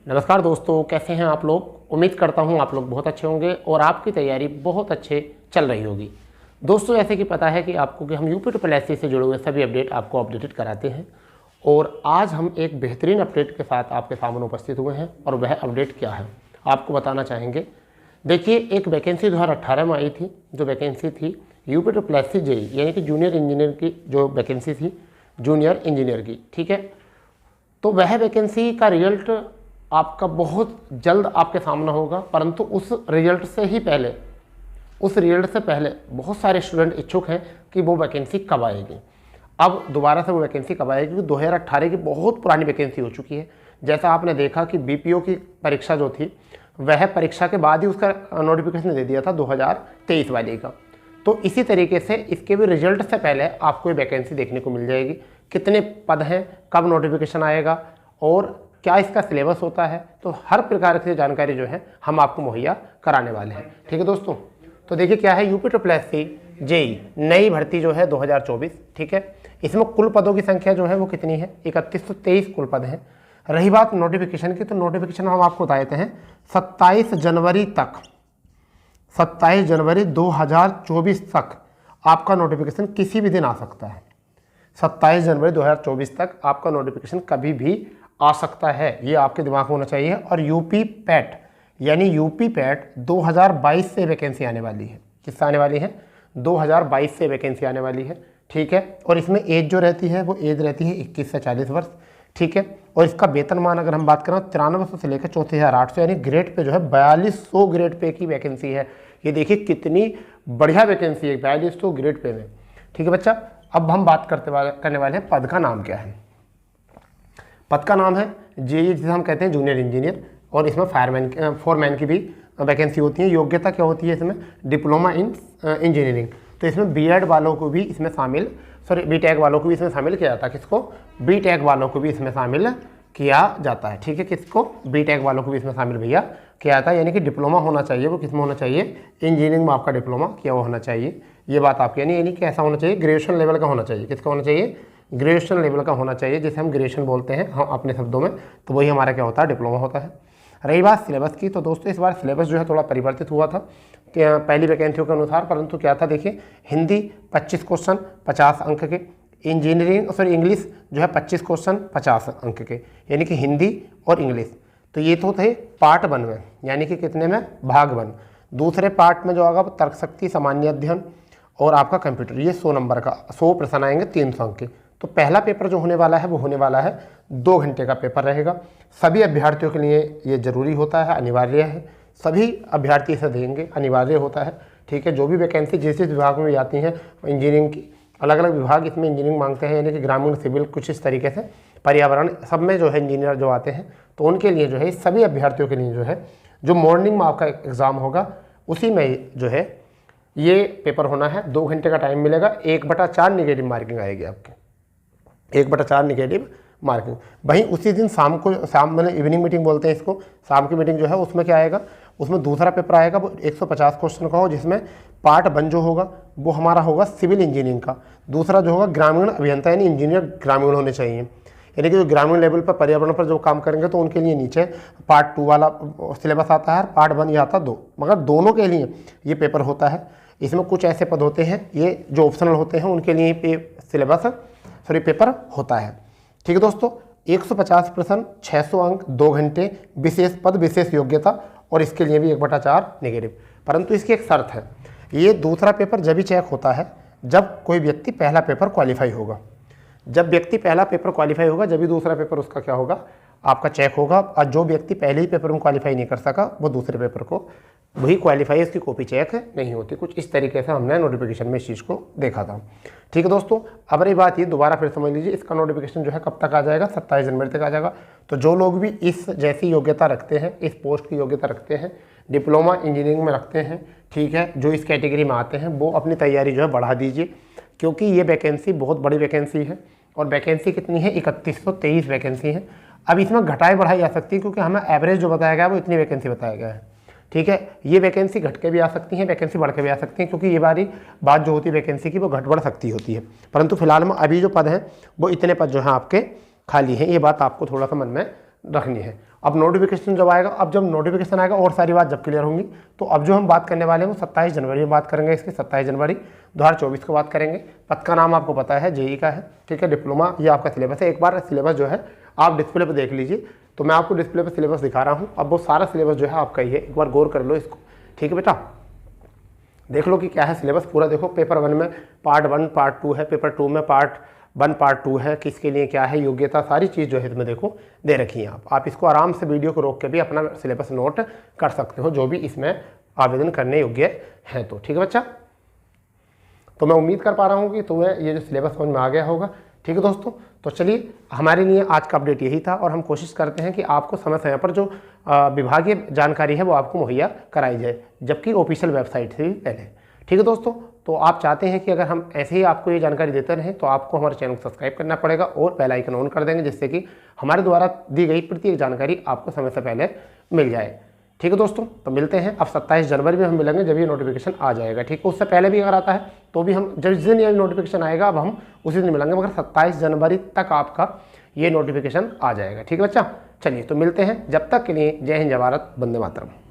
नमस्कार दोस्तों, कैसे हैं आप लोग। उम्मीद करता हूं आप लोग बहुत अच्छे होंगे और आपकी तैयारी बहुत अच्छे चल रही होगी। दोस्तों, जैसे कि पता है कि आपको कि हम यूपी ट्रिपल एससी से जुड़े हुए सभी अपडेट आपको अपडेटेड कराते हैं और आज हम एक बेहतरीन अपडेट के साथ आपके सामने उपस्थित हुए हैं और वह अपडेट क्या है आपको बताना चाहेंगे। देखिए, एक वैकेंसी 2018 में आई थी। जो वैकेंसी थी यूपी ट्रिपल एससी जेई यानी कि जूनियर इंजीनियर की जो वैकेंसी थी, जूनियर इंजीनियर की, ठीक है। तो वह वैकेंसी का रिजल्ट आपका बहुत जल्द आपके सामने होगा, परंतु उस रिजल्ट से पहले बहुत सारे स्टूडेंट इच्छुक हैं कि वो वैकेंसी कब आएगी। अब दोबारा से वो वैकेंसी कब आएगी, क्योंकि 2018 की बहुत पुरानी वैकेंसी हो चुकी है। जैसा आपने देखा कि बीपीओ की परीक्षा जो थी वह परीक्षा के बाद ही उसका नोटिफिकेशन दे दिया था 2023 वाले का। तो इसी तरीके से इसके भी रिजल्ट से पहले आपको ये वैकेंसी देखने को मिल जाएगी। कितने पद हैं, कब नोटिफिकेशन आएगा और क्या इसका सिलेबस होता है, तो हर प्रकार की जानकारी जो है हम आपको मुहैया कराने वाले हैं। ठीक है दोस्तों, तो देखिए क्या है यूपी ट्रिपल एससी जेई नई भर्ती जो है 2024, ठीक है। इसमें कुल पदों की संख्या जो है वो कितनी है, 3123 कुल पद हैं। रही बात नोटिफिकेशन की, तो नोटिफिकेशन हम आपको बता देते हैं 27 जनवरी तक, 27 जनवरी 2024 तक आपका नोटिफिकेशन किसी भी दिन आ सकता है। 27 जनवरी 2024 तक आपका नोटिफिकेशन कभी भी आ सकता है, ये आपके दिमाग में होना चाहिए। और यूपी पैट यानी यूपी पैट 2022 से वैकेंसी आने वाली है। किससे आने वाली है, 2022 से वैकेंसी आने वाली है, ठीक है। और इसमें एज जो रहती है वो एज रहती है 21 से 40 वर्ष, ठीक है। और इसका वेतनमान अगर हम बात करें 9300 से लेकर 34,800 यानी ग्रेड पे जो है 4200 ग्रेड पे की वैकेंसी है। ये देखिए कितनी बढ़िया वैकेंसी है, 4200 ग्रेड पे में, ठीक है बच्चा। अब हम बात करने वाले हैं पद का नाम क्या है। पद का नाम है जेई, जिसे हम कहते हैं जूनियर इंजीनियर, और इसमें फोरमैन की भी वैकेंसी होती है। योग्यता क्या होती है इसमें, डिप्लोमा इन इंजीनियरिंग। तो इसमें बीएड वालों को भी इसमें शामिल, बीटेक वालों को भी इसमें शामिल किया जाता है। किसको, बीटेक वालों को भी इसमें शामिल किया जाता है, ठीक है। किसको, बीटेक वालों को भी इसमें शामिल भैया किया जाता है। यानी कि डिप्लोमा होना चाहिए, वो किसमें होना चाहिए, इंजीनियरिंग में आपका डिप्लोमा किया हुआ होना चाहिए। ये बात आपकी यानी कि ऐसा होना चाहिए, ग्रेजुएशन लेवल का होना चाहिए। किसका होना चाहिए, ग्रेजुएशन लेवल का होना चाहिए, जिसे हम ग्रेजुएशन बोलते हैं हम अपने शब्दों में। तो वही हमारा क्या होता है, डिप्लोमा होता है। रही बात सिलेबस की, तो दोस्तों इस बार सिलेबस जो है थोड़ा परिवर्तित हुआ था कि पहली वैकेंसियों के अनुसार। परंतु क्या था, देखिए हिंदी 25 क्वेश्चन 50 अंक के, इंग्लिश जो है 25 क्वेश्चन 50 अंक के, यानी कि हिंदी और इंग्लिश। तो ये तो थे पार्ट 1 में, यानी कि कितने में, भाग 1। दूसरे पार्ट में जो आएगा तर्क शक्ति, सामान्य अध्ययन और आपका कंप्यूटर, ये 100 नंबर का 100 प्रश्न आएंगे 300 अंक के। तो पहला पेपर जो होने वाला है वो होने वाला है 2 घंटे का पेपर रहेगा। सभी अभ्यर्थियों के लिए ये जरूरी होता है, अनिवार्य है। सभी अभ्यर्थी इसे देंगे, अनिवार्य होता है, ठीक है। जो भी वैकेंसी जिस जिस विभाग में आती हैं, इंजीनियरिंग की अलग अलग विभाग इसमें इंजीनियरिंग मांगते हैं, यानी कि ग्रामीण, सिविल, कुछ इस तरीके से, पर्यावरण, सब में जो है इंजीनियर जो आते हैं। तो उनके लिए जो है सभी अभ्यर्थियों के लिए जो है जो मॉर्निंग में आपका एग्ज़ाम होगा उसी में जो है ये पेपर होना है। 2 घंटे का टाइम मिलेगा। 1/4 नेगेटिव मार्किंग आएगी आपकी, 1/4 नेगेटिव मार्किंग। वहीं उसी दिन शाम मतलब इवनिंग मीटिंग बोलते हैं इसको, शाम की मीटिंग जो है उसमें क्या आएगा, उसमें दूसरा पेपर आएगा, वो 150 क्वेश्चन का हो, जिसमें पार्ट 1 जो होगा वो हमारा होगा सिविल इंजीनियरिंग का। दूसरा जो होगा ग्रामीण अभियंता, यानी इंजीनियर ग्रामीण होने चाहिए, यानी कि जो ग्रामीण लेवल पर पर्यावरण पर जो काम करेंगे तो उनके लिए नीचे पार्ट 2 वाला सिलेबस आता है, पार्ट 1 ये आता है 2, मगर दोनों के लिए ये पेपर होता है। इसमें कुछ ऐसे पद होते हैं ये जो ऑप्शनल होते हैं, उनके लिए पेपर होता है, ठीक है दोस्तों। 150 प्रश्न, 600 अंक, 2 घंटे, विशेष पद, विशेष योग्यता, और इसके लिए भी 1/4 नेगेटिव। परंतु इसकी एक शर्त है, ये दूसरा पेपर जब भी चेक होता है जब कोई व्यक्ति पहला पेपर क्वालिफाई होगा। जब व्यक्ति पहला पेपर क्वालिफाई होगा जब भी दूसरा पेपर उसका क्या होगा, आपका चेक होगा। और जो व्यक्ति पहले ही पेपर में क्वालिफाई नहीं कर सका वो दूसरे पेपर को वही क्वालिफाई, उसकी कॉपी चेक नहीं होती। कुछ इस तरीके से हमने नोटिफिकेशन में इस चीज़ को देखा था, ठीक है दोस्तों। अब रही बात ये, दोबारा फिर समझ लीजिए, इसका नोटिफिकेशन जो है कब तक आ जाएगा, 27 जनवरी तक आ जाएगा। तो जो लोग भी इस जैसी योग्यता रखते हैं, इस पोस्ट की योग्यता रखते हैं, डिप्लोमा इंजीनियरिंग में रखते हैं, ठीक है, जो इस कैटेगरी में आते हैं, वो अपनी तैयारी जो है बढ़ा दीजिए, क्योंकि ये वैकेंसी बहुत बड़ी वैकेंसी है। और वैकेंसी कितनी है, 3123 वैकेंसी है। अब इसमें घटाई बढ़ाई जा सकती है, क्योंकि हमें एवरेज जो बताया गया है वो इतनी वैकेंसी बताया गया है, ठीक है। ये वैकेंसी घट के भी आ सकती है, वैकेंसी बढ़ के भी आ सकती है, क्योंकि ये बारी बात जो होती है वैकेंसी की वो घट बढ़ सकती होती है। परंतु फिलहाल में अभी जो पद हैं वो इतने पद जो हैं आपके खाली हैं, ये बात आपको थोड़ा सा मन में रखनी है। अब नोटिफिकेशन जब आएगा, अब जब नोटिफिकेशन आएगा और सारी बात जब क्लियर होंगी, तो अब जो हम बात करने वाले हैं वो 27 जनवरी में बात करेंगे। इसकी 27 जनवरी 2024 को बात करेंगे। पद का नाम आपको पता है, जेई का है, ठीक है, डिप्लोमा, ये आपका सिलेबस है। एक बार सिलेबस जो है आप डिस्प्ले पर देख लीजिए, तो मैं आपको डिस्प्ले पर सिलेबस दिखा रहा हूँ। अब वो सारा सिलेबस जो है आपका ही है, एक बार गौर कर लो इसको, ठीक है बेटा, देख लो कि क्या है सिलेबस पूरा। देखो पेपर 1 में पार्ट 1 पार्ट 2 है, पेपर 2 में पार्ट 1 पार्ट 2 है, किसके लिए क्या है, योग्यता, सारी चीज़ जो है इसमें देखो दे रखी है। आप इसको आराम से वीडियो को रोक के भी अपना सिलेबस नोट कर सकते हो, जो भी इसमें आवेदन करने योग्य है। तो ठीक है बच्चा, तो मैं उम्मीद कर पा रहा हूँ कि तुम्हें ये जो सिलेबस समझ में आ गया होगा। ठीक है दोस्तों, तो चलिए हमारे लिए आज का अपडेट यही था, और हम कोशिश करते हैं कि आपको समय समय पर जो विभागीय जानकारी है वो आपको मुहैया कराई जाए, जबकि ऑफिशियल वेबसाइट से भी पहले। ठीक है दोस्तों, तो आप चाहते हैं कि अगर हम ऐसे ही आपको ये जानकारी देते रहें, तो आपको हमारे चैनल को सब्सक्राइब करना पड़ेगा और बेल आइकन ऑन कर देंगे, जिससे कि हमारे द्वारा दी गई प्रत्येक जानकारी आपको समय से पहले मिल जाए। ठीक है दोस्तों, तो मिलते हैं अब 27 जनवरी में हम मिलेंगे, जब ये नोटिफिकेशन आ जाएगा। ठीक है, उससे पहले भी अगर आता है तो भी हम, जिस दिन ये नोटिफिकेशन आएगा अब हम उसी दिन मिलेंगे, मगर 27 जनवरी तक आपका ये नोटिफिकेशन आ जाएगा। ठीक है बच्चा, चलिए तो मिलते हैं, जब तक के लिए जय हिंद, जय भारत, वंदे मातरम।